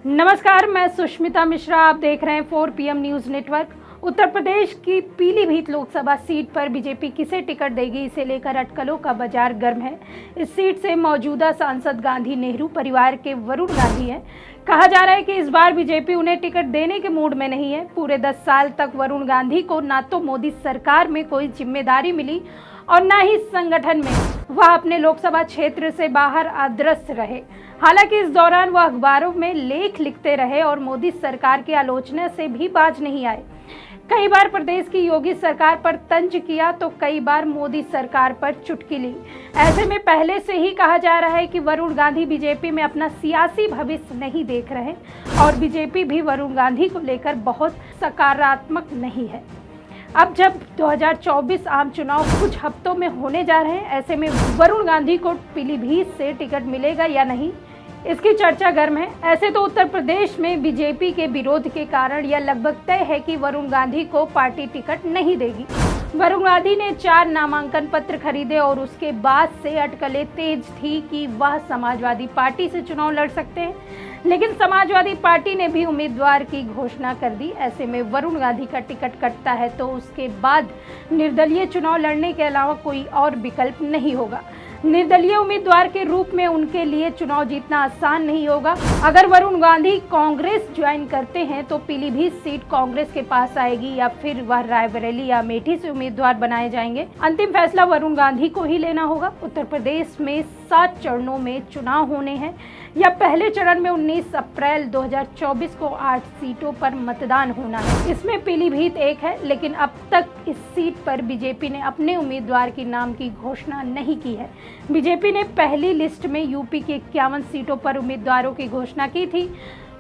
नमस्कार, मैं सुष्मिता मिश्रा। आप देख रहे हैं 4 PM news network. Uttar Pradesh की पीलीभीत लोकसभा सीट पर बीजेपी किसे टिकट देगी, इसे लेकर अटकलों का बाजार गर्म है। इस सीट से मौजूदा सांसद गांधी नेहरू परिवार के वरुण गांधी हैं। कहा जा रहा है कि इस बार बीजेपी उन्हें टिकट देने के मूड में नहीं है। पूरे 10 साल तक वरुण गांधी को ना तो मोदी सरकार में कोई जिम्मेदारी मिली और न ही संगठन में वह अपने लोकसभा क्षेत्र से बाहर अदृश्य रहे। हालांकि इस दौरान वह अखबारों में लेख लिखते रहे और मोदी सरकार की आलोचना से भी बाज नहीं आए। कई बार प्रदेश की योगी सरकार पर तंज किया तो कई बार मोदी सरकार पर चुटकी ली। ऐसे में पहले से ही कहा जा रहा है कि वरुण गांधी बीजेपी में अपना सियासी भविष्य नहीं देख रहे और बीजेपी भी वरुण गांधी को लेकर बहुत सकारात्मक नहीं है। अब जब 2024 आम चुनाव कुछ हफ्तों में होने जा रहे हैं, ऐसे में वरुण गांधी को पीलीभीत से टिकट मिलेगा या नहीं, इसकी चर्चा गर्म है। ऐसे तो उत्तर प्रदेश में बीजेपी के विरोध के कारण यह लगभग तय है कि वरुण गांधी को पार्टी टिकट नहीं देगी। वरुण गांधी ने 4 नामांकन पत्र खरीदे और उसके बाद से अटकलें तेज थी कि वह समाजवादी पार्टी से चुनाव लड़ सकते हैं, लेकिन समाजवादी पार्टी ने भी उम्मीदवार की घोषणा कर दी। ऐसे में वरुण गांधी का टिकट कटता है तो उसके बाद निर्दलीय चुनाव लड़ने के अलावा कोई और विकल्प नहीं होगा। निर्दलीय उम्मीदवार के रूप में उनके लिए चुनाव जीतना आसान नहीं होगा। अगर वरुण गांधी कांग्रेस ज्वाइन करते हैं तो पीलीभीत सीट कांग्रेस के पास आएगी या फिर वह रायबरेली या अमेठी से उम्मीदवार बनाए जाएंगे। अंतिम फैसला वरुण गांधी को ही लेना होगा। उत्तर प्रदेश में 7 चरणों में चुनाव होने हैं। या पहले चरण में 19 अप्रैल 2024 को 8 सीटों पर मतदान होना है। इसमें पीलीभीत एक है, लेकिन अब तक इस सीट पर बीजेपी ने अपने उम्मीदवार के नाम की घोषणा नहीं की है। बीजेपी ने पहली लिस्ट में यूपी की 51 सीटों पर उम्मीदवारों की घोषणा की थी।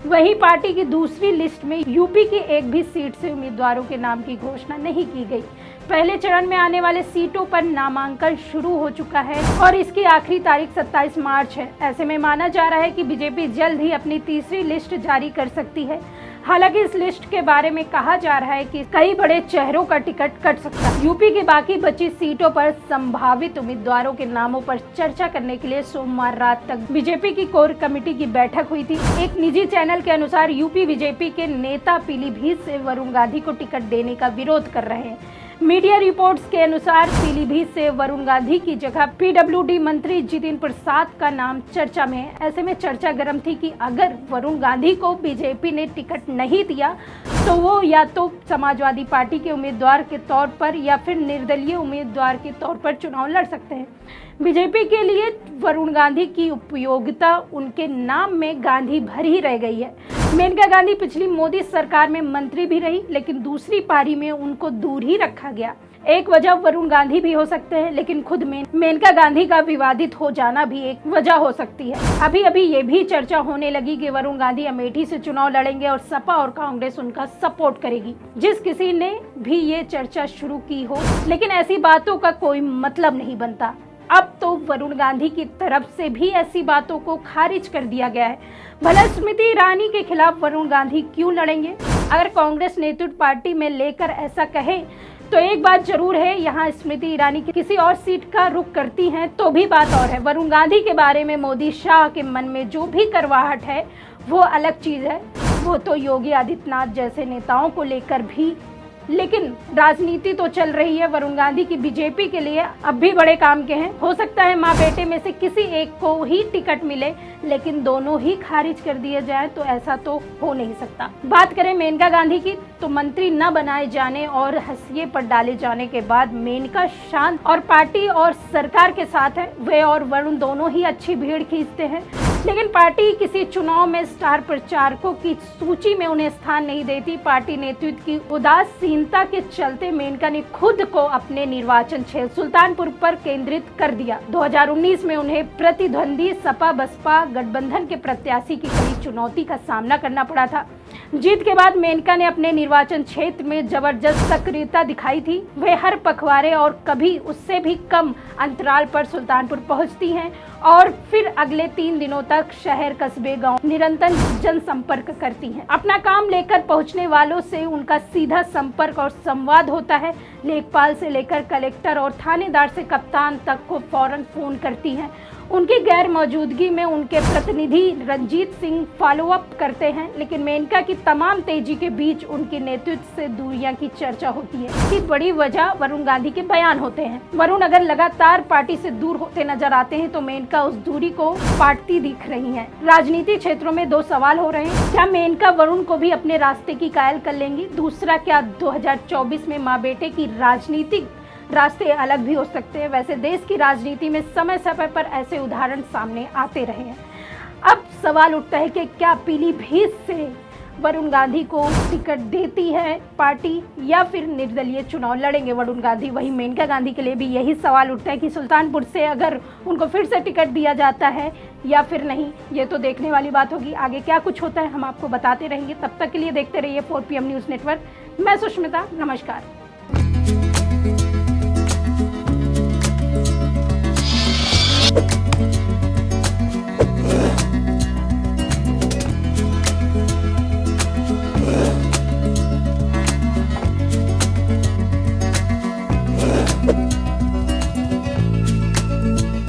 वहीं पार्टी की दूसरी लिस्ट में यूपी की एक भी सीट से उम्मीदवारों के नाम की घोषणा नहीं की गई। पहले चरण में आने वाले सीटों पर नामांकन शुरू हो चुका है और इसकी आखिरी तारीख 27 मार्च है। ऐसे में माना जा रहा है कि बीजेपी जल्द ही अपनी तीसरी लिस्ट जारी कर सकती है। हालांकि इस लिस्ट के बारे में कहा जा रहा है कि कई बड़े चेहरों का टिकट कट सकता है। यूपी की बाकी बची सीटों पर संभावित उम्मीदवारों के नामों पर चर्चा करने के लिए सोमवार रात तक बीजेपी की कोर कमेटी की बैठक हुई थी। एक निजी चैनल के अनुसार यूपी बीजेपी के नेता पीलीभीत से वरुण गांधी को टिकट देने का विरोध कर रहे हैं। मीडिया रिपोर्ट्स के अनुसार पीलीभीत से वरुण गांधी की जगह PWD मंत्री जितिन प्रसाद का नाम चर्चा में है। ऐसे में चर्चा गर्म थी कि अगर वरुण गांधी को बीजेपी ने टिकट नहीं दिया तो वो या तो समाजवादी पार्टी के उम्मीदवार के तौर पर या फिर निर्दलीय उम्मीदवार के तौर पर चुनाव लड़ सकते हैं। बीजेपी के लिए वरुण गांधी की उपयोगिता उनके नाम में गांधी भर ही रह गई है। मेनका गांधी पिछली मोदी सरकार में मंत्री भी रही, लेकिन दूसरी पारी में उनको दूर ही रखा गया। एक वजह वरुण गांधी भी हो सकते हैं, लेकिन खुद मेनका गांधी का विवादित हो जाना भी एक वजह हो सकती है। अभी अभी ये भी चर्चा होने लगी कि वरुण गांधी अमेठी से चुनाव लड़ेंगे और सपा और कांग्रेस उनका सपोर्ट करेगी। जिस किसी ने भी ये चर्चा शुरू की हो, लेकिन ऐसी बातों का कोई मतलब नहीं बनता। अब तो वरुण गांधी की तरफ से भी ऐसी बातों को खारिज कर दिया गया है। भला स्मृति ईरानी के खिलाफ वरुण गांधी क्यों लड़ेंगे? अगर कांग्रेस नेतृत्व पार्टी में लेकर ऐसा कहे तो एक बात जरूर है, यहाँ स्मृति ईरानी किसी और सीट का रुख करती हैं तो भी बात और है। वरुण गांधी के बारे में मोदी शाह के मन में जो भी करवाहट है वो अलग चीज है, वो तो योगी आदित्यनाथ जैसे नेताओं को लेकर भी। लेकिन राजनीति तो चल रही है। वरुण गांधी की बीजेपी के लिए अब भी बड़े काम के हैं। हो सकता है माँ बेटे में से किसी एक को ही टिकट मिले, लेकिन दोनों ही खारिज कर दिए जाए तो ऐसा तो हो नहीं सकता। बात करें मेनका गांधी की तो मंत्री न बनाए जाने और हंसिये पर डाले जाने के बाद मेनका शांत और पार्टी और सरकार के साथ है। वे और वरुण दोनों ही अच्छी भीड़ खींचते हैं, लेकिन पार्टी किसी चुनाव में स्टार प्रचारकों की सूची में उन्हें स्थान नहीं देती। पार्टी नेतृत्व की उदासीनता के चलते मेनका ने खुद को अपने निर्वाचन क्षेत्र सुल्तानपुर पर केंद्रित कर दिया। 2019 में उन्हें प्रतिद्वंदी सपा बसपा गठबंधन के प्रत्याशी की कड़ी चुनौती का सामना करना पड़ा था। जीत के बाद मेनका ने अपने निर्वाचन क्षेत्र में जबरदस्त सक्रियता दिखाई थी। वे हर पखवाड़े और कभी उससे भी कम अंतराल पर सुल्तानपुर पहुंचती हैं और फिर अगले 3 दिनों तक शहर कस्बे गांव निरंतर जनसंपर्क करती हैं। अपना काम लेकर पहुंचने वालों से उनका सीधा संपर्क और संवाद होता है। लेखपाल से लेकर कलेक्टर और थानेदार से कप्तान तक को फौरन फोन करती हैं उनकी गैर मौजूदगी में उनके प्रतिनिधि रंजीत सिंह फॉलोअप करते हैं, लेकिन मेनका की तमाम तेजी के बीच उनके नेतृत्व से दूरियां की चर्चा होती है। इसकी बड़ी वजह वरुण गांधी के बयान होते हैं। वरुण अगर लगातार पार्टी से दूर होते नजर आते हैं तो मेनका उस दूरी को पाटती दिख रही हैं। राजनीतिक क्षेत्रों में दो सवाल हो रहे हैं, क्या मेनका वरुण को भी अपने रास्ते की कायल कर लेंगी? दूसरा, क्या 2024 में माँ बेटे की राजनीतिक रास्ते अलग भी हो सकते हैं? वैसे देश की राजनीति में समय समय पर ऐसे उदाहरण सामने आते रहे हैं। अब सवाल उठता है कि क्या पीलीभीत से वरुण गांधी को टिकट देती है पार्टी या फिर निर्दलीय चुनाव लड़ेंगे वरुण गांधी? वहीं मेनका गांधी के लिए भी यही सवाल उठता है कि सुल्तानपुर से अगर उनको फिर से टिकट दिया जाता है या फिर नहीं, ये तो देखने वाली बात होगी। आगे क्या कुछ होता है हम आपको बताते रहेंगे। तब तक के लिए देखते रहिए 4 PM न्यूज़ नेटवर्क। मैं सुष्मिता, नमस्कार।